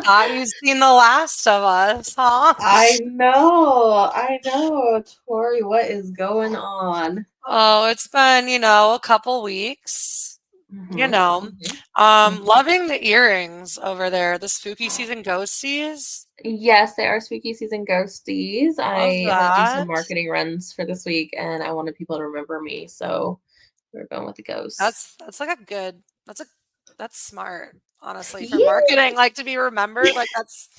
thought you'd seen The Last of Us, huh? I know, Tori, what is going on? Oh, it's been, a couple weeks. You Hmm know, hmm hmm loving the earrings over there, the spooky season ghosties. Yes, they are spooky season ghosties. Love I had to do some that. marketing runs for this week, and I wanted people to remember me, so we're going with the ghosts. That's like a good, that's smart, honestly, for Yeah. marketing, like to be remembered, like that's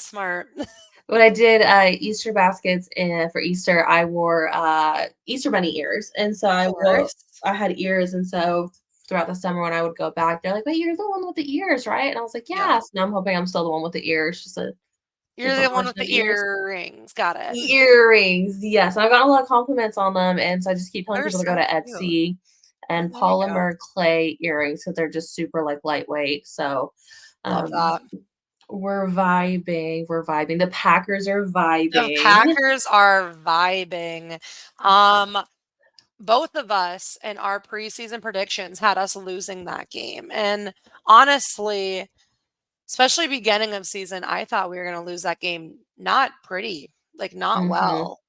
smart. Of When I did Easter baskets for Easter, I wore Easter bunny ears, and so course. I had ears, and so throughout the summer when I would go back, they're like, "Wait, you're the one with the ears, right?" And I was like, Yeah. "Yeah." So now I'm hoping I'm still the one with the ears, just a You're the different one with version of the ears. earrings. Got it. Earrings, yes. I've gotten a lot of compliments on them, and so I just keep telling They're people to go so to cute. Etsy and There you go. polymer clay earrings because they're just super like lightweight. So Love um that. we're vibing. We're vibing. The Packers are The vibing. Packers are vibing. Um, both of us in our preseason predictions had us losing that game. And honestly, especially beginning of season, I thought we were going to lose that game not pretty, like not Mhm. well.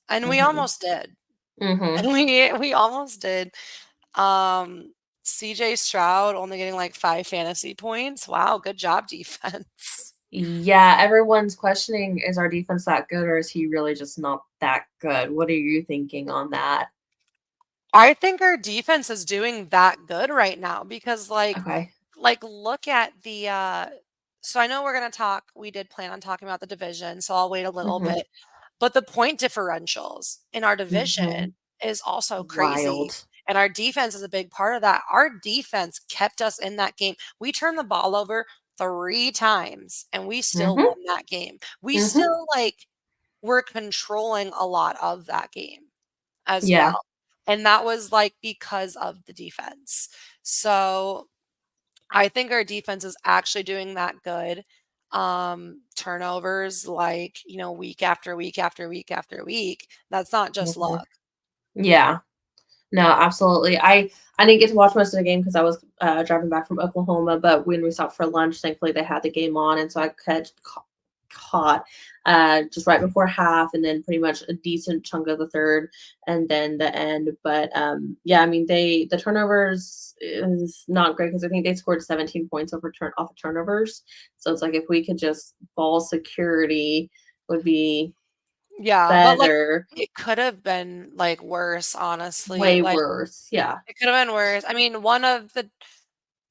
And we Mhm. almost did. Mhm. And we almost did. Um CJ Stroud only getting like 5 fantasy points. Wow, good job defense. Yeah, everyone's questioning, is our defense that good or is he really just not that good? What are you thinking on that? I think our defense is doing that good right now because Okay. look at the so I know we're going to talk, we did plan on talking about the division, so I'll wait a little Mhm. bit. But the point differentials in our division Mhm. is also crazy. Wild. And our defense is a big part of that. Our defense kept us in that game. We turned the ball over 3 times and we still Mhm. won that game. We Mhm. still were controlling a lot of that game as Yeah. well. And that was because of the defense. So I think our defense is actually doing that good. Turnovers week after week after week after week. That's not just Mhm. luck. Yeah. No, absolutely. I didn't get to watch most of the game because I was driving back from Oklahoma, but when we stopped for lunch, thankfully they had the game on, and so I caught just right before half, and then pretty much a decent chunk of the third, and then the end. But yeah, I mean the turnovers is not great because I think they scored 17 points off of turnovers. So it's like if we could just ball security would be Yeah, but better. it could have been worse, honestly. Way worse. Yeah. It could have been worse. I mean, one of the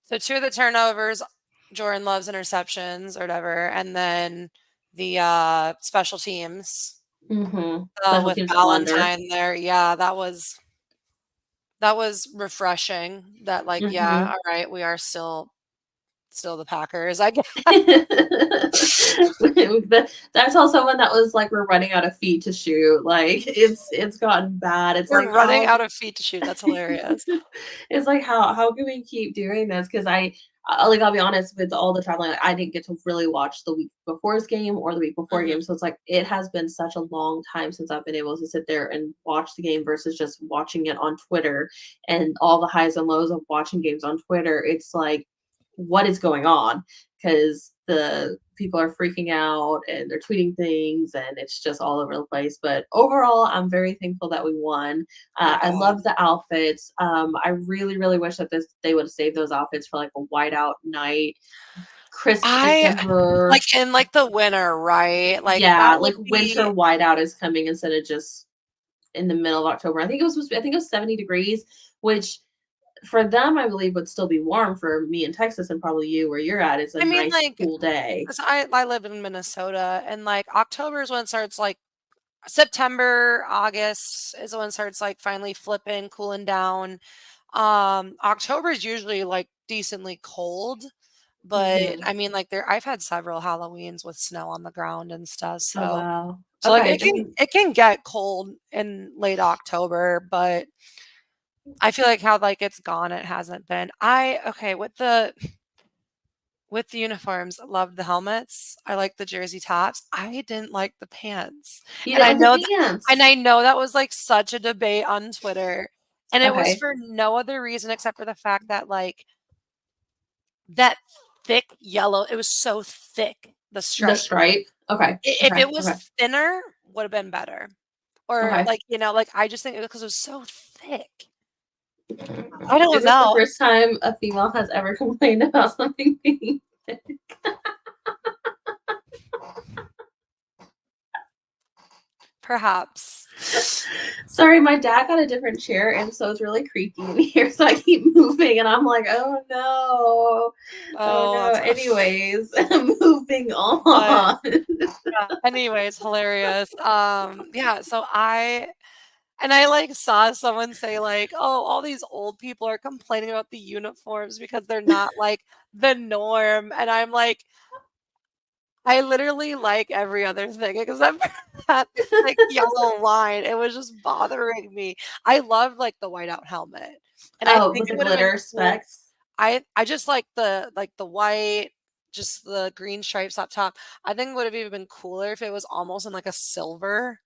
so two of the turnovers, Jordan Love's interceptions or whatever, and then the special teams Special with teams blunder. Valentine there. Yeah, that was refreshing. That yeah, Mhm. all right, we are still the Packers, I guess. That's also one that was like we're running out of feet to shoot. Like it's gotten bad. It's We're like running out of feet to shoot. That's hilarious. it's like how can we keep doing this? Because like I'll be honest with all the traveling, like, I didn't get to really watch the week before's game or the week before Mhm. game. So it's like it has been such a long time since I've been able to sit there and watch the game versus just watching it on Twitter and all the highs and lows of watching games on Twitter. It's like what is going on? Because the people are freaking out and they're tweeting things and it's just all over the place. But overall, I'm very thankful that we won. My I God. love the outfits. I really, really wish that they would have saved those outfits for like a whiteout night, crisp I December. in the winter, right? That Yeah, like would winter be whiteout is coming instead of just in the middle of October. I think it was 70 degrees, which for them, I believe would still be warm. For me in Texas and probably you where you're at, it's a I mean, nice cool day. 'cause I live in Minnesota and October is when it starts September, August is when it starts finally flipping, cooling down. October is usually decently cold, but Hmm I mean I've had several Halloweens with snow on the ground and stuff. Oh So wow. it Okay. can get cold in late October, but I feel like how it's gone, it hasn't been. I okay with the uniforms, love the helmets. I like the jersey tops. I didn't like the pants. You And didn't I like the know pants. that was such a debate on Twitter. And it was Okay. for no other reason except for the fact that that thick yellow. It was so thick, the The stripe. stripe? Okay, If okay, it was okay, thinner, would have been better. Or okay. like, like I just think because it was so thick. I don't Is this the know. first time a female has ever complained about something being thick? Perhaps. Sorry, my dad got a different chair, and so it's really creaky in here, so I keep moving, and I'm like, "Oh, no. Oh, Oh, no." that's Anyways, moving but on. yeah, anyways, hilarious. Yeah, so I like saw someone say like, "Oh, all these old people are complaining about the uniforms because they're not like the norm." And I'm like, I literally like every other thing except for that thick yellow line. It was just bothering me. I love like the whiteout helmet, and I Oh, think with it the would have been glitter cool. specs? I just like the white, just the green stripes up top. I think it would have even been cooler if it was almost in like a silver,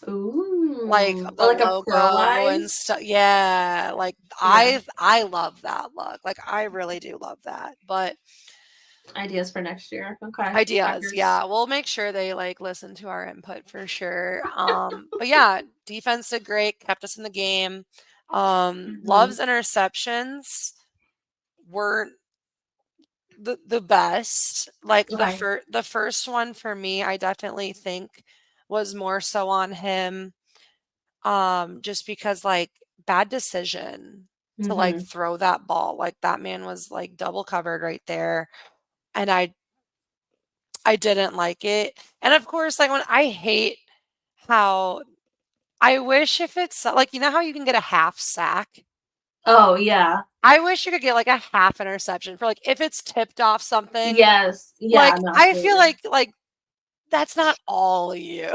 like Ooh. Or the like a logo and pearlized? stuff. Yeah, like Yeah. I love that look. Like I really do love that. But Ideas for next year. Okay. ideas, Packers. yeah, we'll make sure they like listen to our input for sure. But yeah, defense did great, kept us in the game. Mhm. Love's interceptions weren't the best. Like Okay. the first one for me, I definitely think was more so on him. Just because like bad decision to like Mhm. throw that ball. Like that man was like double covered right there. And I didn't like it. And of course, like when I hate how I wish if it's like how you can get a half sack. Oh, yeah. I wish you could get like a half interception for like if it's tipped off something. Yes. Yeah, Like no, I feel absolutely. like that's not all you.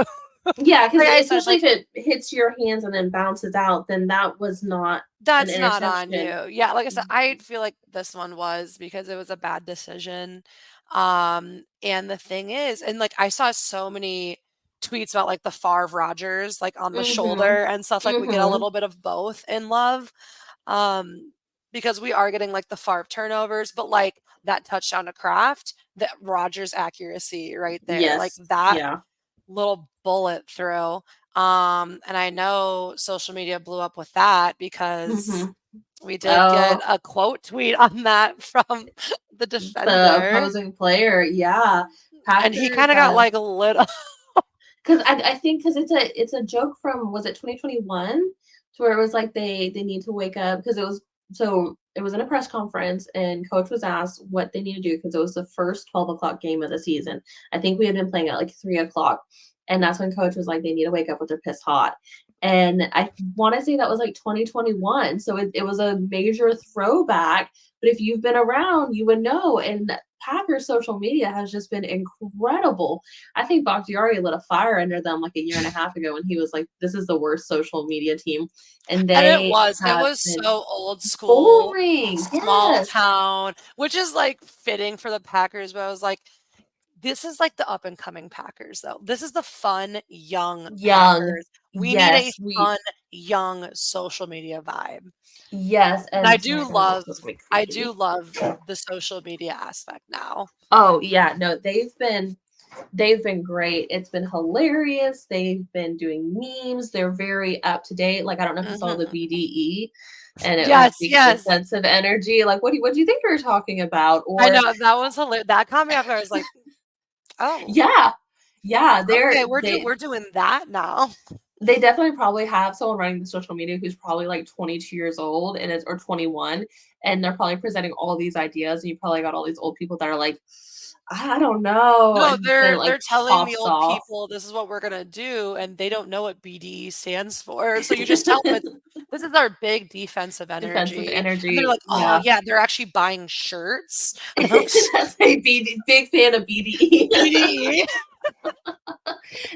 Yeah, because Like I said, especially like if it hits your hands and then bounces out, then that was not an that's not on interception. you. Yeah, like I said, I Mhm. feel like this one was because it was a bad decision. And the thing is, and like I saw so many tweets about like the Favre Rogers, like on the Mhm. shoulder and stuff. Like we get a Mhm. little bit of both in love. Because we are getting like the Favre turnovers, but like that touchdown to Kraft, that Rogers accuracy right there, like Yes. that Yeah. little bullet through. And I know social media blew up with that because Mhm. we did get Oh, a quote tweet on that from the the defender, opposing player, yeah. and he Packers, kind of got like lit up. because I think because it's a joke from, was it 2021, to where it was like they need to wake up because it was in a press conference and coach was asked what they need to do because it was the first 12 o'clock game of the season. I think we had been playing at like 3 o'clock, and that's when coach was like they need to wake up with their piss hot. And I want to say that was like 2021, so it was a major throwback. But if you've been around, you would know. And Packers social media has just been incredible. I think Bakhtiari lit a fire under them like a year and a half ago when he was like, "This is the worst social media team," and And they it have was been so old school, boring. small Yes, town, which is like fitting for the Packers. But I was like, this is like the up and coming Packers, though. This is the fun, young young. Packers. We need a Yes, we. fun, young social media vibe. Yes, And and sorry, my mom's supposed to be I do creaky. love the social media aspect now. Oh yeah, no, they've been great. It's been hilarious. They've been doing memes. They're very up to date. Like I don't know if you saw the Mhm. BDE, and it was Yes, big yes. defensive energy. Like what do you think we were talking about? I Or know, that was hilarious. That caught me off guard. I was like, "Oh, yeah, yeah, okay, they we're doing that now." they definitely probably have someone running the social media who's probably like 22 years old and is or 21, and they're probably presenting all these ideas, and you probably got all these old people that are like, I don't know, No, and they're they're like telling the tossed old off. people, "This is what we're gonna do," and they don't know what BDE stands for. So you just tell them it's, "This is our big defensive Defensive energy," and they're energy, like, "Oh, yeah. yeah, they're actually buying shirts." And I'm just That's a big fan of BDE. BDE.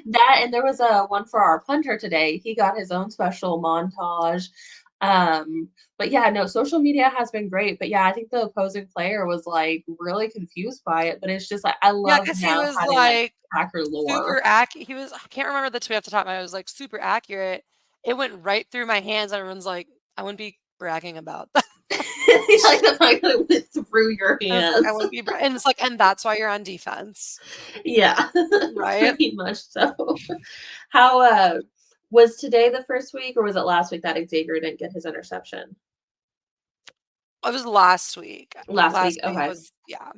That, and there was a one for our punter today. He got his own special montage. Um, but yeah, no, social media has been great. But yeah, I think the opposing player was like really confused by it. But it's just like I Yeah, love because he now was having like like hacker lore. super accurate. He was, I can't remember the tweet off the top of my head. It was like super accurate. It went right through my hands. Everyone's like, I wouldn't be bragging about that. Like the fact that it went through your I was like, I hands. wouldn't be, and it's like, and that's why you're on defense, Yeah, right? pretty much so. How was today the first week or was it last week that Xavier didn't get his interception? It was last week. Last week. Last week Okay. was, yeah.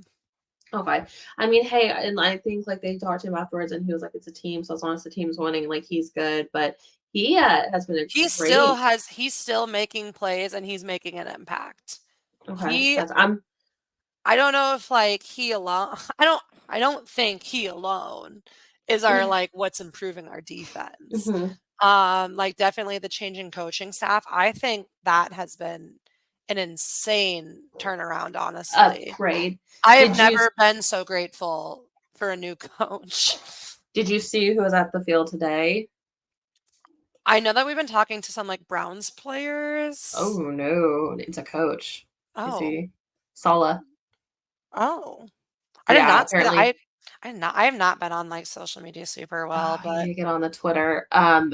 Okay. I mean, hey, and I think like they talked to him afterwards and he was like, it's a team, so as long as the team's winning, like he's good. But he has been a great. He's still making plays and he's making an impact. Okay. He That's I'm I don't know if like he alone I don't think he alone is our like what's improving our defense. mhm, Like definitely the changing coaching staff. I think that has been an insane turnaround, honestly. upgrade. I have Did you never been so grateful for a new coach. did you see who was at the field today? I know that we've been talking to some like Browns Oh players. no, it's a coach. Is Oh. he Sala? Oh. I did Yeah, not see that. apparently. I have not been on like social media super well, You need but to get on the Twitter.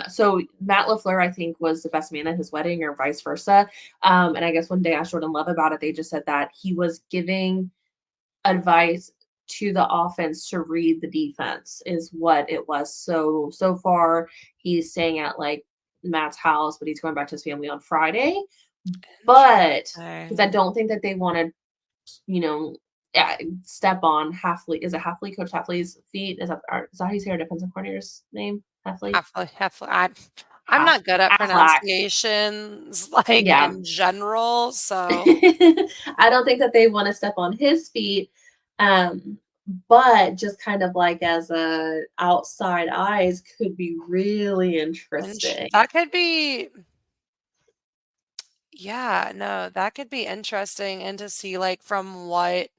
So Matt LaFleur, I think, was the best man at his wedding, or vice versa. And I guess when they asked Jordan Love about it, they just said that he was giving advice to the offense to read the defense, is what it was. So far, he's staying at like Matt's house, but he's going back to his family on Friday. But because I interesting. don't think that they want to, you know, step on Halfley. Is it Halfley? Coach Halfley's feet? Is that how you say our defensive coordinator's name? Halfley? Halfway. I'm Half not good at Aflac. pronunciations, like, Yeah. in general, so I don't think that they want to step on his feet. Um, but just kind of like as a outside eyes could be really interesting. that could be yeah, no, that could be interesting and to see, like, from what,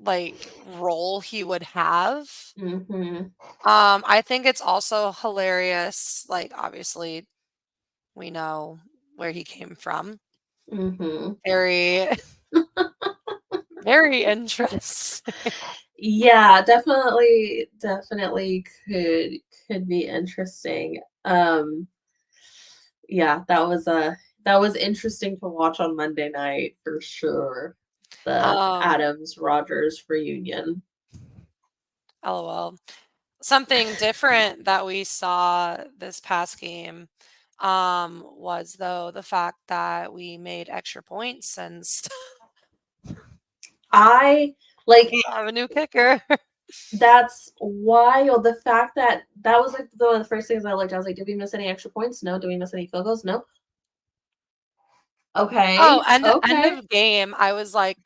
like, role he would have. Mhm. I think it's also hilarious, like, obviously, we know where he came from. Mhm. Very, very interesting. Yeah, definitely could be interesting. Yeah, that was interesting to watch on Monday night for sure. The Um, Adams Rogers reunion. LOL. Something different that we saw this past game, was, though, the fact that we made extra points and I like have a new kicker. that's wild. The fact that that was like one of the first things I looked. I was like, did we miss any extra points? No. Did we miss any field goals? No. Oh, Okay. end Okay. of game, I was like,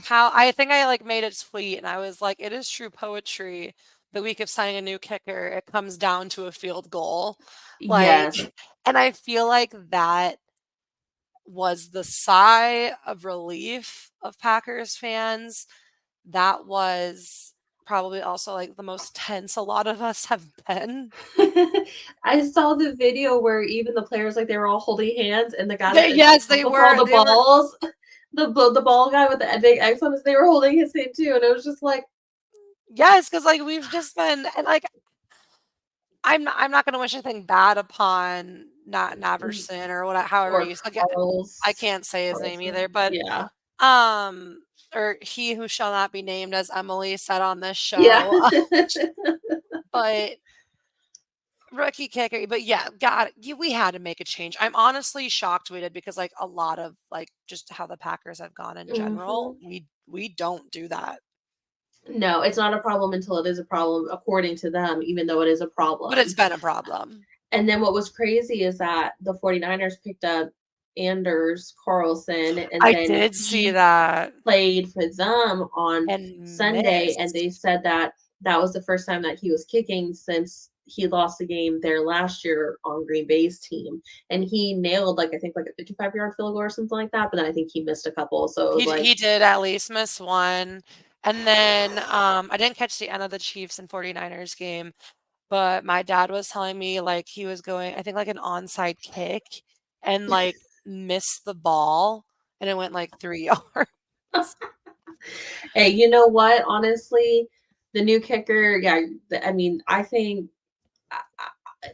how I think I, like, made a tweet, and I was like, "It is true poetry, the week of signing a new kicker, it comes down to a field goal." Like, Yes. and I feel like that was the sigh of relief of Packers fans. That was probably also, like, the most tense a lot of us have been. I saw the video where even the players like they were all holding hands, and the guy They that is yes, responsible for all the they were balls, the ball guy with the big X on his, they were holding his hand too, and it was just like, yes, because like, we've just been and, like, I'm not gonna wish anything bad upon not mm, Naverson or what however or you again, I Carl's can't say his name either, Carlson, but, yeah, um or he who shall not be named, as Emily said on this yeah. show, but rookie kicker, but yeah, we had to make a change. I'm honestly shocked we did because, like, a lot of, like, just how the Packers have gone in general, Mhm. we don't do that. No, it's not a problem until it is a problem according to them, even though it is a But it's problem. been a problem. And then what was crazy is that the 49ers picked up Anders Carlson, and I then did see he that played for them on and Sunday, and they missed. said that that was the first time that he was kicking since he lost the game there last year on Green Bay's team. And he nailed like I think like a 55-yard field goal or something like that, but then I think he missed a couple. So it was like, He did at least miss one, and then, I didn't catch the end of the Chiefs and 49ers game, but my dad was telling me, like, he was going I think, like, an onside kick and, like, missed the ball, and it went, like, 3 yards. hey, you know what? Honestly, the new kicker, yeah, I mean, I think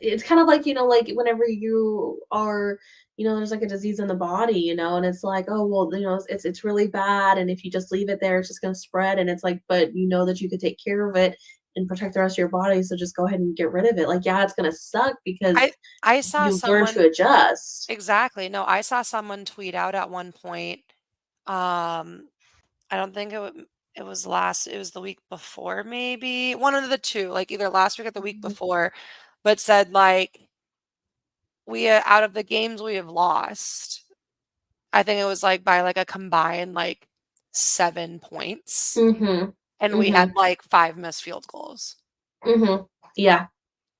it's kind of like, like whenever you are, there's like a disease in the body, and it's like, oh, well, it's really bad. And if you just leave it there, it's just going to spread. And it's like, but you know that you could take care of it and protect the rest of your body. So just go ahead and get rid of it. Like, yeah, it's going to suck I because I saw you learn someone to adjust. exactly. No, I saw someone tweet out at one point. Um, I don't think it was it was the week before, maybe one of the two, like either last week or the week Mhm. before, but said like we out of the games we have lost, I think it was like by like a combined like 7 points, Mhm. and we had Mhm. like 5 missed field goals. Mhm. Yeah.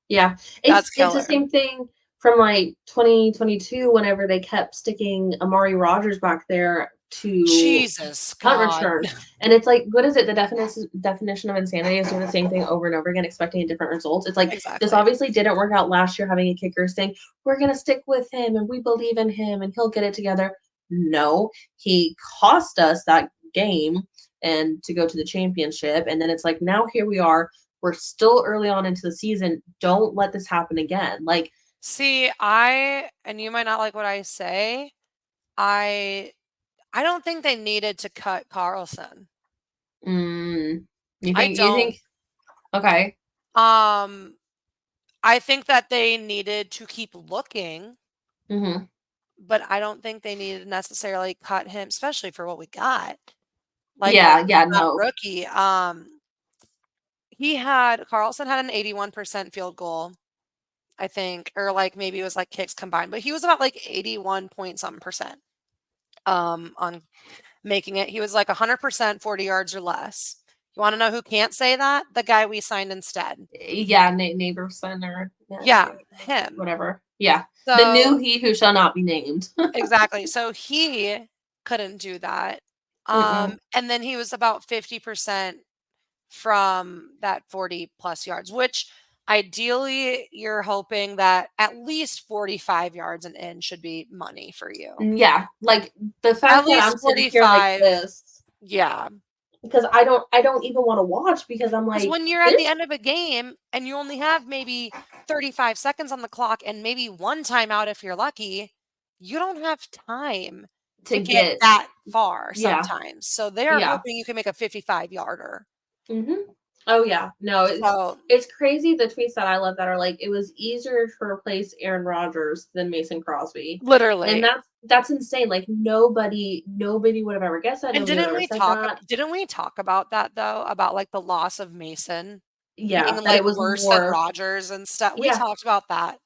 Yeah. That's It's the killer. same thing from, like, 2022 whenever they kept sticking Amari Rogers back there to Jesus punt God. return, and it's like, what is it? The definition of insanity is doing the same thing over and over again, expecting a different result. It's like, this Exactly. obviously didn't work out last year having a kicker saying, "We're gonna stick with him, and we believe in him, and he'll get it together." No, he cost us that game and to go to the championship, and then it's like, now here we are, we're still early on into the season. Don't let this happen again. Like, See, and you might not like what I say, I I don't think they needed to cut Carlson. mm, I you don't. think, okay. Um, I think that they needed to keep looking, Hmm. but I don't think they needed to necessarily cut him, especially for what we got. Like Yeah, yeah, that no. rookie. Carlson had an 81% field goal, I think, or like maybe it was like kicks combined, but he was about like 81 point something percent on making it. He was like 100% 40 yards or less. You want to know who can't say that? The guy we signed instead. Yeah, Neighborson or Yeah, him. whatever. Yeah. The So new he who shall not be named. exactly. So he couldn't do that. Mm-mm. And then he was about 50% from that 40 plus yards, which ideally you're hoping that at least 45 yards and in should be money for you. Yeah, like the At fact that I'm least sitting here like 45. this Yeah. because I don't even want to watch because I'm Because like, when you're at the this end of a game and you only have maybe 35 seconds on the clock and maybe one timeout if you're lucky, you don't have time to to get get, that far yeah, sometimes. So they are yeah. hoping you can make a 55 yarder. Mhm. Oh, yeah. No, So it's crazy the tweets that I love that are like, "It was easier to replace Aaron Rodgers than Mason Crosby." And literally. that's insane. Like, nobody would have ever guessed that. And Nobody would have ever said that. didn't we talk about that though? About like the loss of Mason being Yeah, that like it was worse than more, Rogers and stuff. We yeah, talked about that.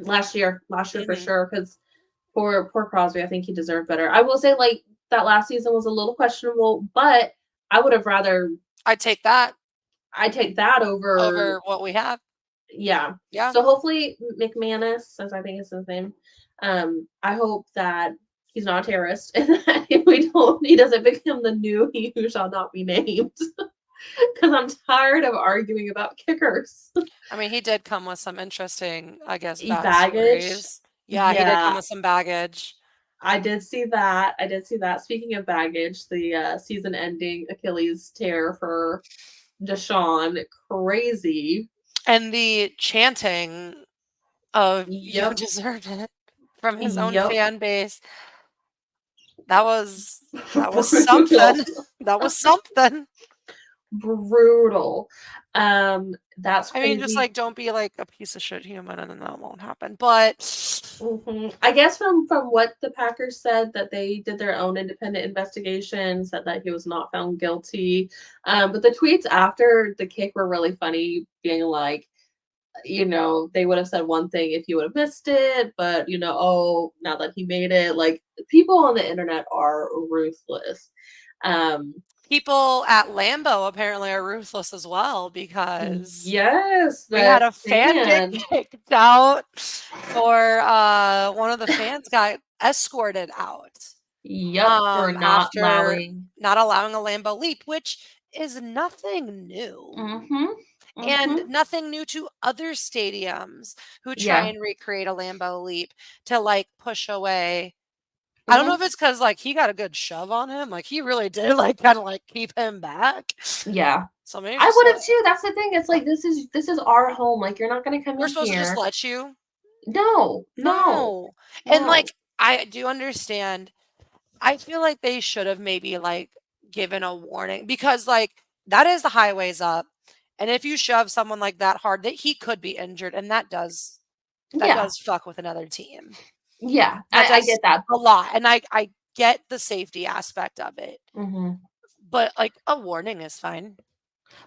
last year for Mhm. sure, because poor Crosby, I think he deserved better. I will say, like, that last season was a little questionable, but I would have rather I'd take that I take that over. over what we have. Yeah. Yeah. So hopefully McManus, as I think is his name, I hope that he's not a terrorist and that he doesn't become the new he who shall not be named. Because I'm tired of arguing about kickers. I mean, he did come with some interesting, I guess, Baggage. backstories. Yeah, he did come Yeah, with some baggage. I did see that. I did see that. Speaking of baggage, the season ending Achilles tear for Deshaun, crazy. And the chanting of "You Yep. deserve it" from his own Yep. fan base. That was that was Brutal. something. That was something. Brutal. That's I mean, just crazy. like don't be like a piece of shit human and then that won't happen. But I guess from what the Packers said, that they did their own independent investigation, said that he was not found guilty. But the tweets after the kick were really funny, being like, they would have said one thing if you would have missed it, but oh, now that he made it, like, people on the internet are ruthless. Um, people at Lambeau apparently are ruthless as well because yes, we had that a fan get fan. kicked out for one of the fans got escorted out Yep, for not after allowing. not allowing a Lambo leap, which is nothing new. Mhm. And Mhm. nothing new to other stadiums who try Yeah. and recreate a Lambo leap to like push away. I don't know Mhm. if it's because like he got a good shove on him. Like he really did like kind of like keep him back. Yeah. So maybe I just would have too. That's the thing. It's like this is our home. Like you're not gonna come we're in supposed to just here. let you. No, no, No. And no. like I do understand. I feel like they should have maybe like given a warning because like that is the highways up. And if you shove someone like that hard, that he could be injured and that Yeah, does fuck with another team. yeah. That I does get that. a lot. And I get the safety aspect of it. Hmm. But like a warning is fine.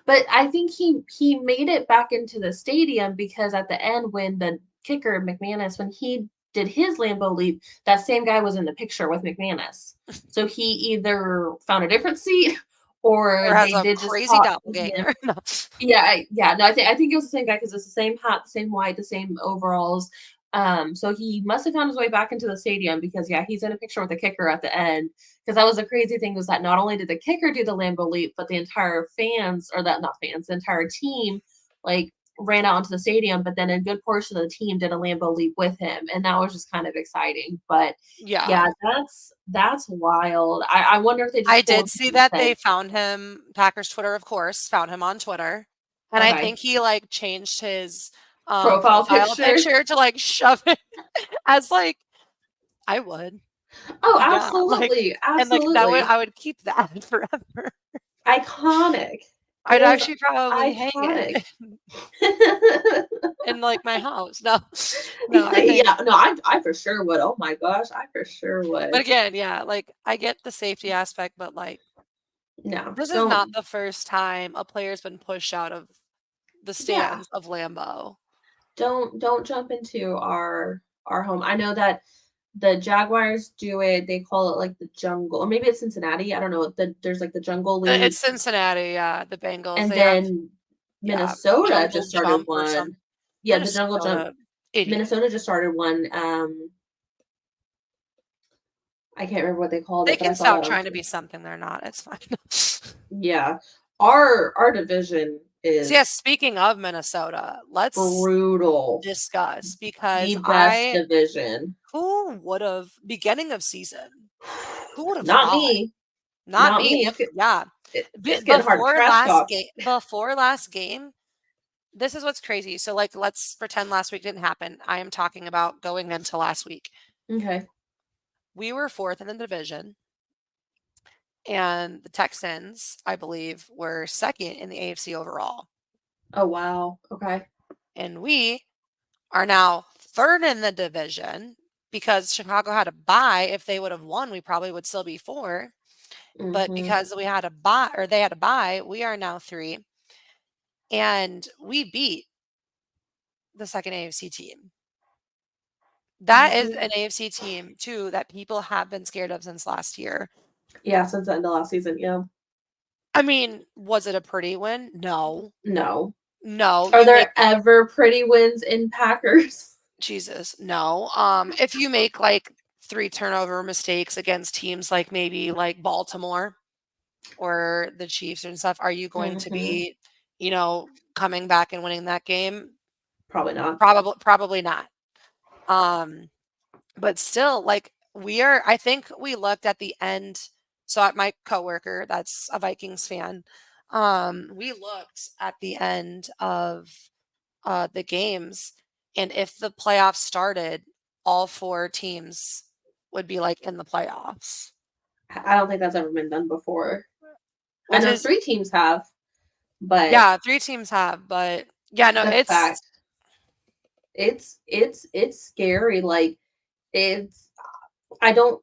But I think he made it back into the stadium because at the end when the kicker McManus when he did his Lambeau leap, that same guy was in the picture with McManus. So he either found a different seat or Or has they a did just crazy talk to him. doppelganger. No. Yeah, yeah. No, I think it was the same guy because it's the same hat, the same white, the same overalls. So he must have found his way back into the stadium because yeah, he's in a picture with the kicker at the end. Because that was the crazy thing was that not only did the kicker do the Lambo leap, but the entire fans or that not fans, the entire team like ran out into the stadium. But then a good portion of the team did a Lambo leap with him, and that was just kind of exciting. But Yeah. yeah, that's wild. I wonder if they I just pulled did him see from that the they thing. found him, Packers Twitter, of course, found him on Twitter. And I Okay, think he like changed his profile profile picture. picture to like shove it as like I would. Oh, Yeah. Like absolutely, and like that would absolutely. I would keep that forever. Iconic. I'd It is actually probably hang iconic. it in like my house. No. No, I think Yeah, no, I for sure would. Oh my gosh, I for sure but would. again, yeah, like I get the safety aspect, but like No, this is not don't the first time a player's been pushed out of the yeah, stands of Lambeau. don't jump into our home. I know that the Jaguars do it, they call it like the jungle, or maybe it's Cincinnati. I don't know. There's like the jungle league, It's Cincinnati, yeah, the Bengals. and They have, then yeah, Minnesota Jungle just started Jump or some one. Yeah, the jungle jump. Minnesota idiot. Minnesota just started one. I can't remember what they called They it, but I can saw stop that on trying to Twitter. be something they're not. It's fine. Yeah. Our division So, yeah, is speaking of Minnesota, let's brutal. discuss because The best division. who would have, beginning of season, who would have Not thought? me. Not Not me. me. Look, yeah. It's getting hard trash talk. Before last game, this is what's crazy. So, like, let's pretend last week didn't happen. I am talking about going into last week. Okay. We were fourth in the division, and the Texans, I believe, were second in the AFC overall. Oh wow. Okay. And we are now third in the division because Chicago had a bye. If they would have won, we probably would still be four. But Hmm. because we had a bye, or they had a bye, we are now three. And we beat the second AFC team. That is Hmm. an AFC team, too, that people have been scared of since last year. Yeah, since the end of last season. Yeah. I mean, was it a pretty win? No. No. No, Are you make there ever pretty wins in Packers? Jesus, no. If you make like 3 turnover mistakes against teams like maybe like Baltimore or the Chiefs and stuff, are you going to Hmm. be, coming back and winning that game? Probably not. Probably not. Um, but still, like I think we looked at the end. So at my coworker, that's a Vikings fan, we looked at the end of the games, and if the playoffs started, all 4 teams would be like in the playoffs, I don't think that's ever been done before. I which know is 3 teams have, but yeah, 3 teams have, but yeah, no, the it's fact it's scary. Like it's I don't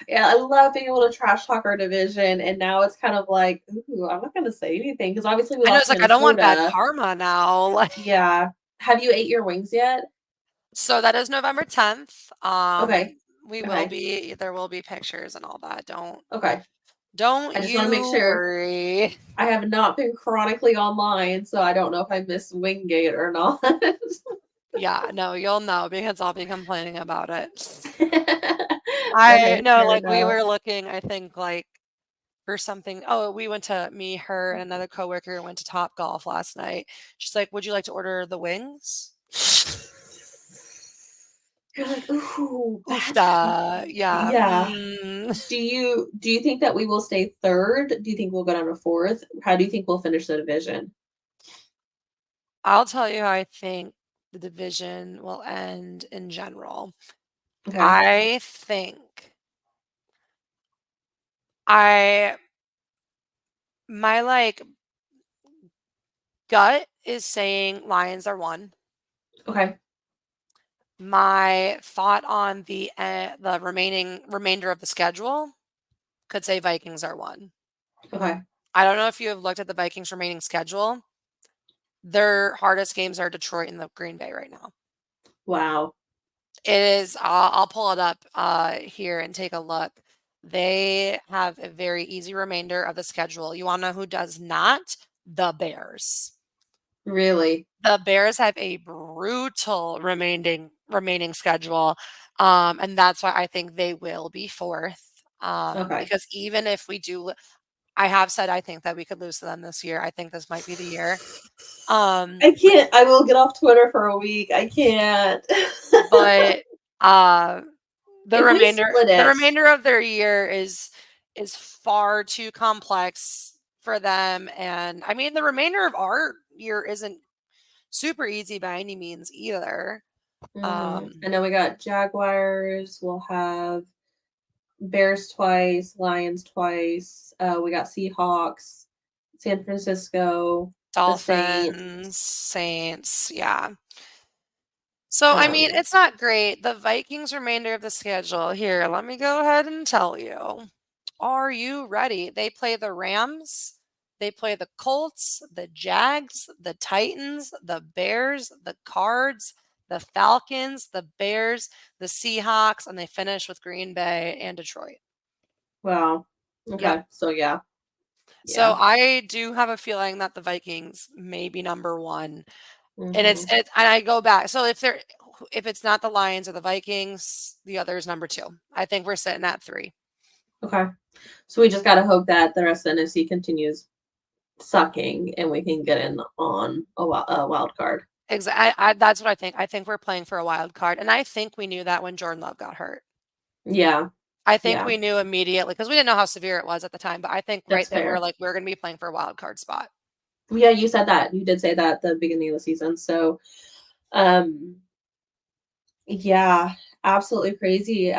yeah, I love being able to trash talk our division, and now it's kind of like, ooh, I'm not gonna say anything because obviously we I know lost it's to like I don't want bad Minnesota. karma now. Like Yeah. Have you ate your wings yet? so that is November 10th. Okay. We will Okay. be there will be pictures and all that. Okay. Don't I just want to make you sure. worry. I have not been chronically online, so I don't know if I missed Wingate or not. Yeah, no, you'll know because I'll be complaining about it. I Okay, know, fair like we enough. were looking, I think like for something. Oh, we went to me, her, and another coworker went to Top Golf last night. She's like, "Would you like to order the wings?" You're like, "Ooh, that's Oofda. happening." Yeah. Yeah. Mm. Do you think that we will stay 3rd? Do you think we'll go down to 4th? How do you think we'll finish the division? I'll tell you how I think the division will end in general. Okay. I think I my like gut is saying Lions are 1. Okay. My thought on the remainder of the schedule could say Vikings are 1. Okay. I don't know if you have looked at the Vikings' remaining schedule. Their hardest games are Detroit and the Green Bay right now. Wow. It is. I'll pull it up here and take a look. They have a very easy remainder of the schedule. You want to know who does not? The Bears. Really? The Bears have a brutal remaining schedule, and that's why I think they will be 4th. Okay. Because even if we do, I have said I think that we could lose to them this year. I think this might be the year. I But can't. I will get off Twitter for a week. I can't. but uh, the If we remainder split the it. remainder of their year is far too complex for them. And I mean, the remainder of our year isn't super easy by any means either. I know we got Jaguars. We'll have Bears twice, Lions twice. We got Seahawks, San Francisco, the Dolphins, Saints. Saints, yeah. So, I mean, Um, it's not great. The Vikings remainder of the schedule here, let me go ahead and tell you. Are you ready? They play the Rams, they play the Colts, the Jags, the Titans, the Bears, the Cards, the Falcons, the Bears, the Seahawks, and they finish with Green Bay and Detroit. wow. Yep. Okay. So yeah. So Yeah. I do have a feeling that the Vikings may be number 1. And hmm and I go back. So if it's not the Lions or the Vikings, the other is number 2. I think we're sitting at 3. Okay. So we just gotta hope that the rest of the NFC continues sucking and we can get in on a wild card. That's what I think. I think we're playing for a wild card, and I think we knew that when Jordan Love got hurt. Yeah. I think Yeah. we knew immediately because we didn't know how severe it was at the time, but I think right That's then we were fair. like, we're going to be playing for a wild card spot. Yeah, you said that. You did say that at the beginning of the season. So, um, yeah, absolutely crazy.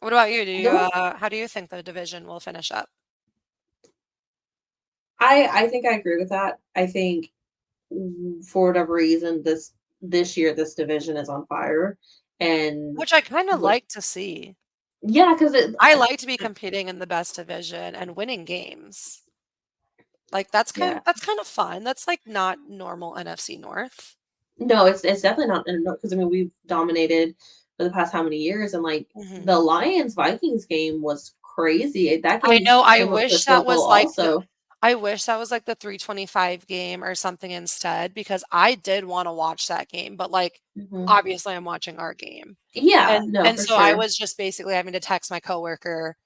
What about you? The one How do you think the division will finish up? I think I agree with that. I think for whatever reason this year this division is on fire, and Which I kind of what? like to see. Yeah, because I like to be competing in the best division and winning games. Like yeah. that's kind of fun. That's like not normal NFC North. No, it's definitely not because I mean we've dominated for the past how many years, and like Mhm. the Lions Vikings game was crazy. That I game know, came up to a field goal also. I wish that was like the 325 game or something instead because I did wanna watch that game, but, like, hmm obviously, I'm watching our game. Yeah, no, And for so I sure. was just basically having to text my coworker,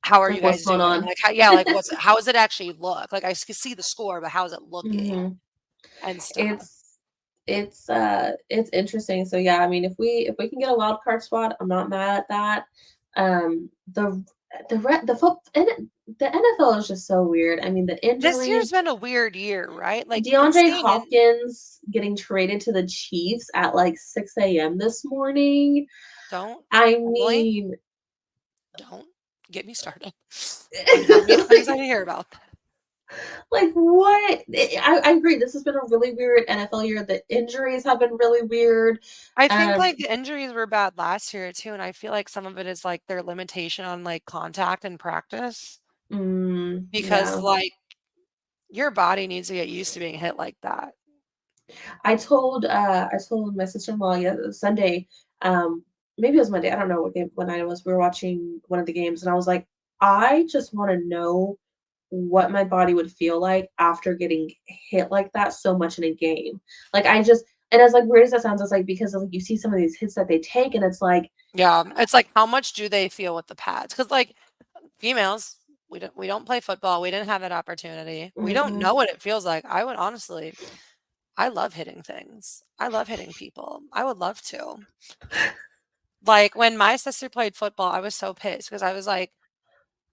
"How are you Like what's guys going doing?" on? Like, like, how does it actually look? Like, I could see the score, but how's it looking hmm and stuff. It's it's interesting. So yeah, I mean, if we can get a wild card spot, I'm not mad at that. The the NFL is just so weird. I mean, the This year's injuries. been a weird year, right? Like, DeAndre insane and Hopkins getting traded to the Chiefs at like 6 a.m. this morning. don't I Emily, mean, don't get me started. I'm not pretty excited to hear about that. like what? I agree. This has been a really weird NFL year. The injuries have been really weird. I think, Um, like, the injuries were bad last year too, and I feel like some of it is, like, their limitation on, like, contact and practice because, yeah. like, your body needs to get used to being hit like that. I told my sister-in-law Sunday, maybe it was Monday, I don't know what night it was. We were watching one of the games and I was like, I just want to know what my body would feel like after getting hit like that so much in a game. Like I just and as like weird as that sounds, it's like because like you see some of these hits that they take and it's like Yeah, it's like, how much do they feel with the pads? Because like, females, we don't play football, we didn't have that opportunity. We don't mm-mm. know what it feels like. I would honestly I love hitting things. I love hitting people. I would love to. Like, when my sister played football, I was so pissed because I was like,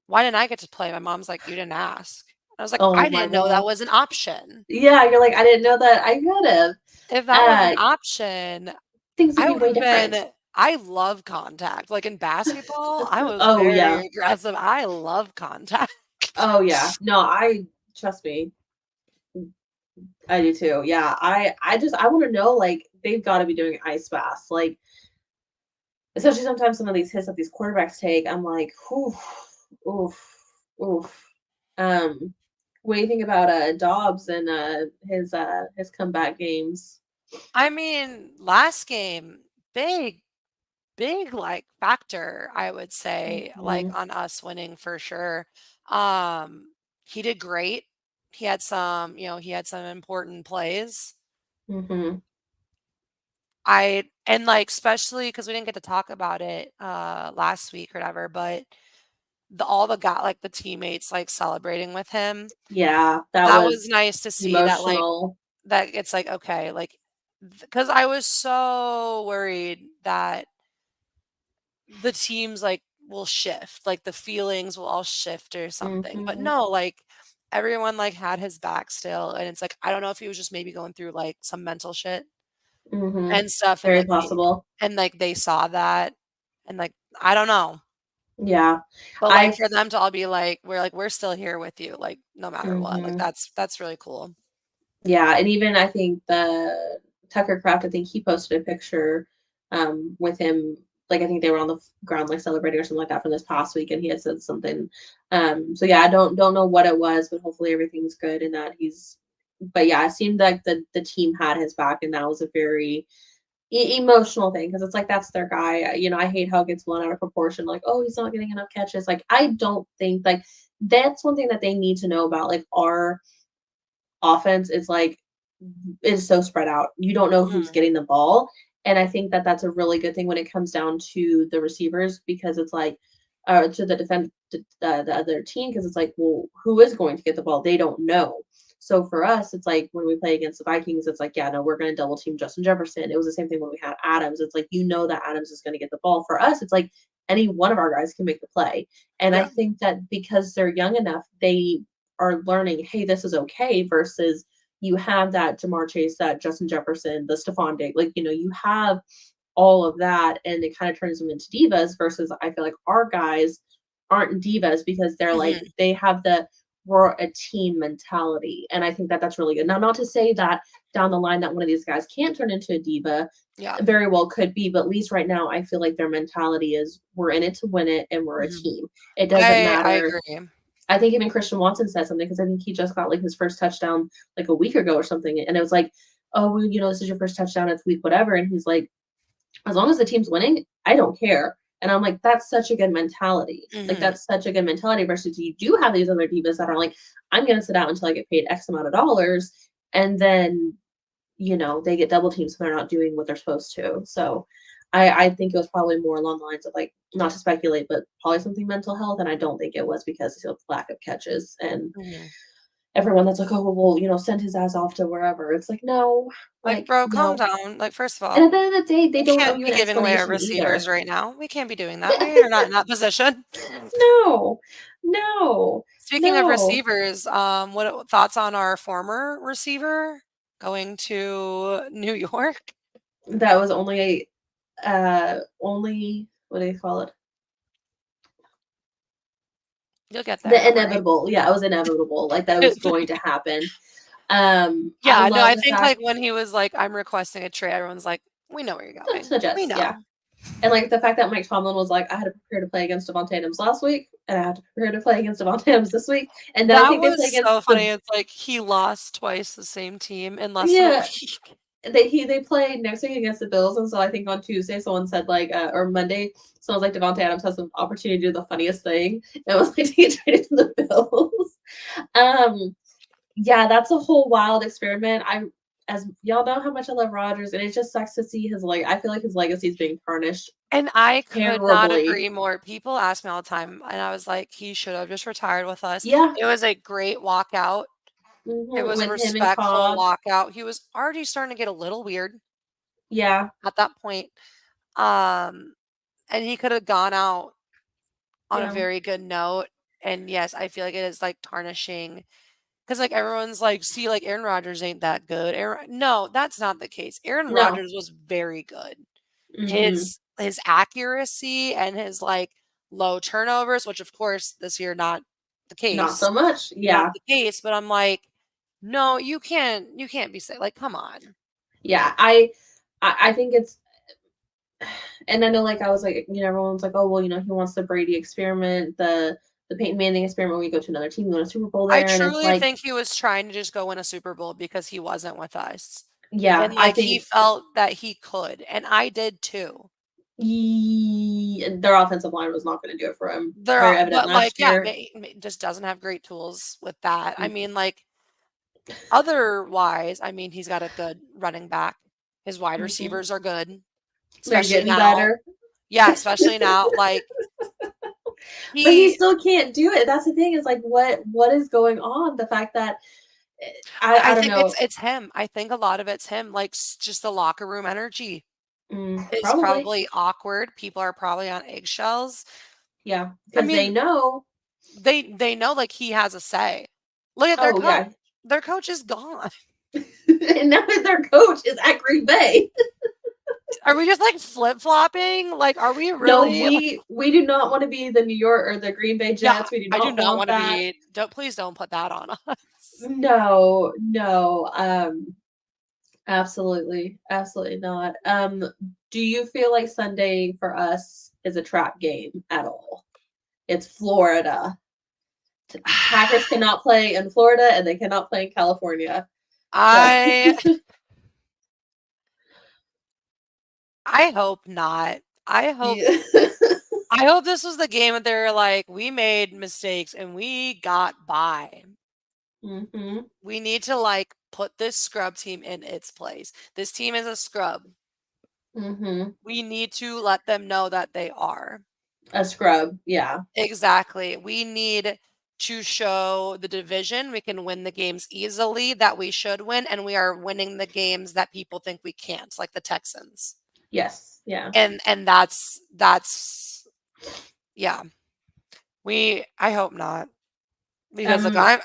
"Why didn't I get to play?" My mom's like, "You didn't ask." I was like, Oh "I my didn't know that god. was an option. Yeah, you're like, "I didn't know that I could've." If that was an Uh, option, Things would I be would way have different. been." I love contact. Like, in basketball, I was Oh, yeah. very aggressive. I love contact. Oh, yeah. No, I trust me, I do too. Yeah, I wanna know, like, they've gotta be doing ice baths, like, especially sometimes some of these hits that these quarterbacks take, I'm like, "Oof, oof, oof." Um, what do you think about, Dobbs and, his comeback games? I mean, last game, big, big, like, factor, I would say, like, Mhm, on us winning for sure. Um, he did great. He had some important plays. mhm. Like, especially because we didn't get to talk about it, last week or whatever, but all the got like, the teammates, like, celebrating with him, Yeah, that that was was nice to see that, like, emotional. that it's like, okay, like, because I was so worried that the teams, like, will shift, like, the feelings will all shift or something, but Mhm, no, like, everyone, like, had his back still, and it's like, I don't know if he was just maybe going through, like, some mental shit mhm. and stuff, Very possible. like, they saw that, and, like, I don't know, Yeah. but, like, I for them to all be like, "We're still here with you, like, no matter what," like, Mhm. that's really cool. Yeah, and even I think the Tucker Craft, I think he posted a picture, with him, like, I think they were on the ground, like, celebrating or something like that from this past week, and he had said something. So yeah, I don't know what it was, but hopefully everything's good and that he's but yeah, it seemed like the team had his back, and that was a very emotional thing because it's like that's their guy. I hate how it gets blown out of proportion. Like, oh, he's not getting enough catches. Like, I don't think like that's one thing that they need to know about. Like, our offense is so spread out. You don't know who's Mhm. getting the ball, and I think that that's a really good thing when it comes down to the receivers because it's like, to the other team because it's like, well, who is going to get the ball? They don't know. So for us, it's like when we play against the Vikings, it's like, yeah, no, we're going to double team Justin Jefferson. It was the same thing when we had Adams. It's like that Adams is going to get the ball. For us, it's like any one of our guys can make the play, and I Yeah. think that because they're young enough, they are learning, hey, this is okay versus you have that Jamar Chase, that Justin Jefferson, the Stephon Diggs, like, you have all of that and it kind of turns them into divas versus I feel like our guys aren't divas because they're like, Mhm. they have we're a team mentality. And I think that that's really good. Now, not to say that down the line that one of these guys can't turn into a diva, Yeah. very well could be, but at least right now, I feel like their mentality is we're in it to win it and we're a Mhm. team. It doesn't I matter. agree. I think even Christian Watson said something because I think he just got like his first touchdown like a week ago or something. And it was like, oh, well, this is your first touchdown. It's week, whatever. And he's like, as long as the team's winning, I don't care. And I'm like, that's such a good mentality. Like, Mhm. that's such a good mentality versus you do have these other divas that are like, I'm going to sit out until I get paid X amount of dollars. And then, they get double teamed. So they're not doing what they're supposed to. So I think it was probably more along the lines of like, not to speculate, but probably something mental health. And I don't think it was because of lack of catches. And Mhm. everyone that's like, oh, well, send his ass off to wherever. It's Like, like, "Bro, calm no. down." Like, first of And all, at the end of the day, they we don't owe can't you be an giving away our explanation receivers either. right now. We can't be doing that. We are not in that position. No, no, Speaking of no. receivers, what thoughts on our former receiver going to New York? That was only what do you call it? You'll get there, The don't worry. inevitable. Yeah, it was inevitable. Like that was going to happen. I Yeah, no, love I the think, like, fact when he was like, "I'm requesting a trade," everyone's like, "We know where you're going. We suggest, yeah. know." And like the fact that Mike Tomlin was like, I had to prepare to play against Devontae Adams last week, and I had to prepare to play against Devontae Adams this week. And then I That think they was play against so funny. It's like he lost twice the same team in less than a yeah, week. they play next week against the Bills, and so I think on Tuesday someone said like or Monday someone was like Devontae Adams has an opportunity to do the funniest thing. It was like to get traded to the Bills. Um, yeah, that's a whole wild experiment. As y'all know how much I love Rodgers, and it just sucks to see his I feel like his legacy is being tarnished And I could not terribly. agree more. People ask me all the time, and I was like, "He should have just retired with us." Yeah, It was a great walkout. It was a with him and respectful Cobb. walkout. He was already starting to get a little weird Yeah, at that point. Um, and he could have gone out on a Yeah. very good note. And yes, I feel like it is like tarnishing because like everyone's like, see, like Aaron Rodgers ain't that good. No, that's not the case. Aaron No. Rodgers was very good. Mhm. His accuracy and his like low turnovers, which of course this year the Not case, so much. not Yeah. the case. But I'm like, no, you can't be like, come on. Yeah. I think it's and I know like I was like, everyone's like, oh well, he wants the Brady experiment, the Peyton Manning experiment when we go to another team, we win a Super Bowl I there. And it's truly like, think he was trying to just go win a Super Bowl because he wasn't with us. yeah, And I like he think felt that he could, and I did too. their offensive line was not going to do it for him. Very evident But like, last yeah, year. just doesn't have great tools with that. I Mm, mean, like otherwise, I mean, he's got a good running back. His wide mhm. receivers are good, They're especially getting now. better. Yeah, especially now. Like But he he, still can't do it. That's the thing, is like what is going on? The fact that I I don't think know. it's him. I think a lot of it's him. Like just the locker room energy is Probably. probably awkward. People are probably on eggshells. Yeah, I because they mean, know. they know like he has a say. Look at their Oh coach. yeah. Their coach is gone. And now that their coach is at Green Bay. Are we just like flip flopping? Like, are we No, really? Like, we do not want to be the New York or the Green Bay yeah, Jets. We do I do not not want want to that. be. Don't please don't put that on us. No, no. Absolutely. Absolutely not. Do you feel like Sunday for us is a trap game at all? It's Florida. Packers cannot play in Florida and they cannot play in California. So I I hope not. I hope yeah. I hope this was the game that they're like, we made mistakes and we got by. hmm We need to like put this scrub team in its place. This team is a scrub. hmm We need to let them know that they are. A scrub. Yeah. Exactly. We need to show the division we can win the games easily that we should win, and we are winning the games that people think we can't, like the Texans. Yes. Yeah. And that's yeah. I hope not. Because look, Um.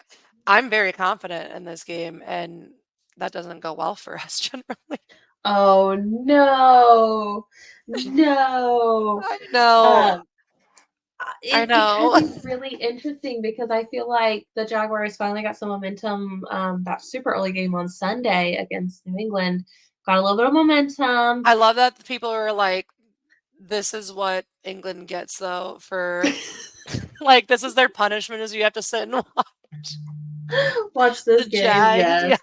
I'm very confident in this game and that doesn't go well for us generally. Oh no. No. I know. Um. I It could know. be really interesting because I feel like the Jaguars finally got some momentum. That super early game on Sunday against New England got a little bit of momentum. I love that the people are like, this is what England gets though for like this is their punishment is you have to sit and watch Watch this the game, Jags. Yeah.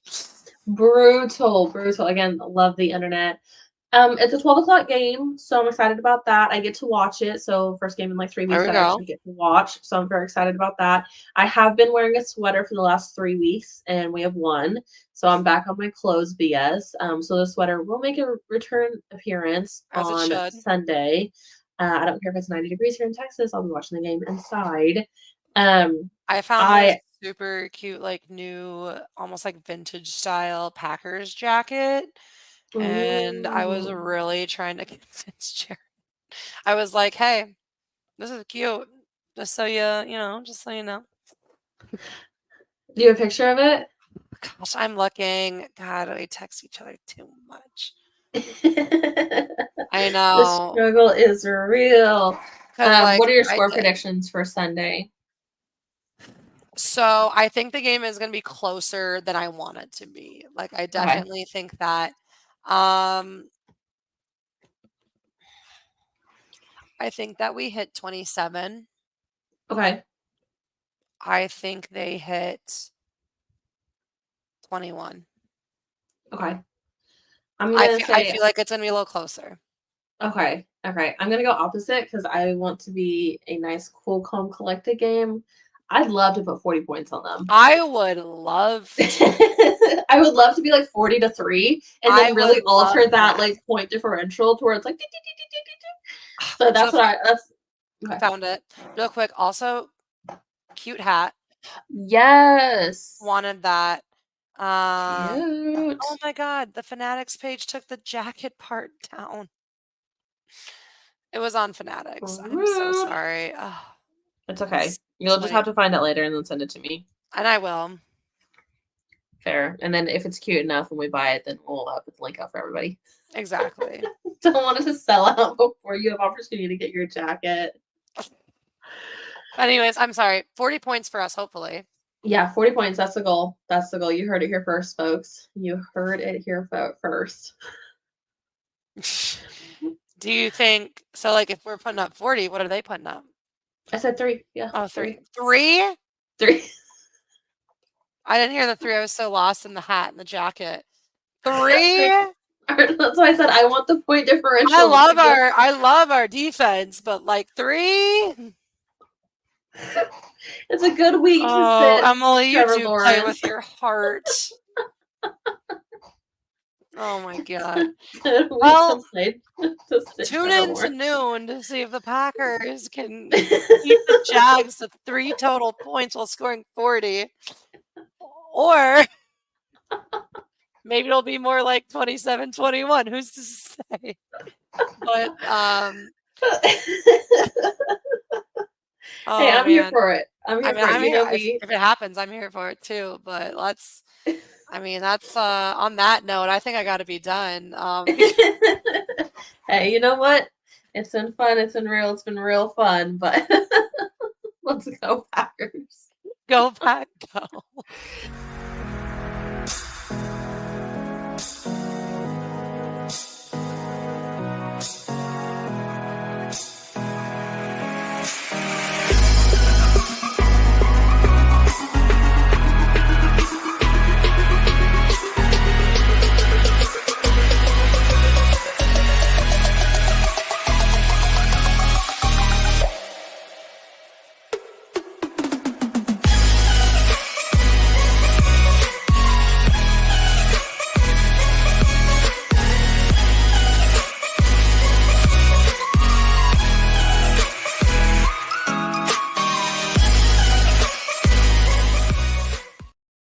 yes. Brutal, brutal. Again, love the internet. It's a 12 o'clock game, so I'm excited about that. I get to watch it. So first game in like 3 weeks There we that I go. actually get to watch. So I'm very excited about that. I have been wearing a sweater for the last 3 weeks, and we have won. So I'm back on my clothes BS. So the sweater will make a return appearance As it on should. Sunday. I don't care if it's 90 degrees here in Texas. I'll be watching the game inside. Um, I found this I super cute, like new, almost like vintage style Packers jacket. And I was ooh, really trying to convince Jared. I was like, hey, this is cute. Just so just so you know. do you have a picture of it? Gosh, I'm looking. God, we text each other too much. I The know. struggle is real. Because, like, What are your I score did. predictions for Sunday? So I think the game is going to be closer than I want it to be. Like, I Okay. definitely think that. Um, I think that we hit 27. Okay. I think they hit 21. Okay. I'm gonna I say feel like it's going to be a little closer. okay. Okay. I'm gonna go opposite because I want to be a nice, cool, calm, collected game. I'd love to put 40 points on them. I would love to. I would love to be like 40-3 and I then would really love alter that that. like point differential to where it's like dee, dee, dee, dee, dee, dee, dee. So So that's okay. found it real quick. Also, cute hat. Yes. Wanted that. Oh Cute. my God, the Fanatics page took the jacket part down. It was on Fanatics. I'm so Rude. sorry. Oh, It's okay. it's You'll just like, have to find it later and then send it to me. and I will. Fair. And then if it's cute enough and we buy it, then we'll put the link out for everybody. Exactly. Don't want it to sell out before you have opportunity to get your jacket. Anyways, I'm sorry. 40 points for us, hopefully. Yeah, 40 points. That's the goal. That's the goal. You heard it here first, folks. You heard it here first. Do you think so? Like, if we're putting up 40, what are they putting up? I said 3. Yeah. Oh, 3. 3? 3. I didn't hear the 3. I was so lost in the hat and the jacket. 3? That's why I said I want the point differential. I love our defense, but like 3? It's a good week to sit. Emily, you Trevor do Lawrence. play with your heart. Oh my god. Well, tune in to noon to see if the Packers can keep the Jags to 3 total points while scoring 40. Or maybe it'll be more like 27-21. Who's to say? But hey, I'm here for it. I'm here for it. You know me. If it happens, I'm here for it too. But that's on that note, I think I got to be done. Hey, you know what? It's been fun. It's been real fun. But let's go Packers. Go Pack, go.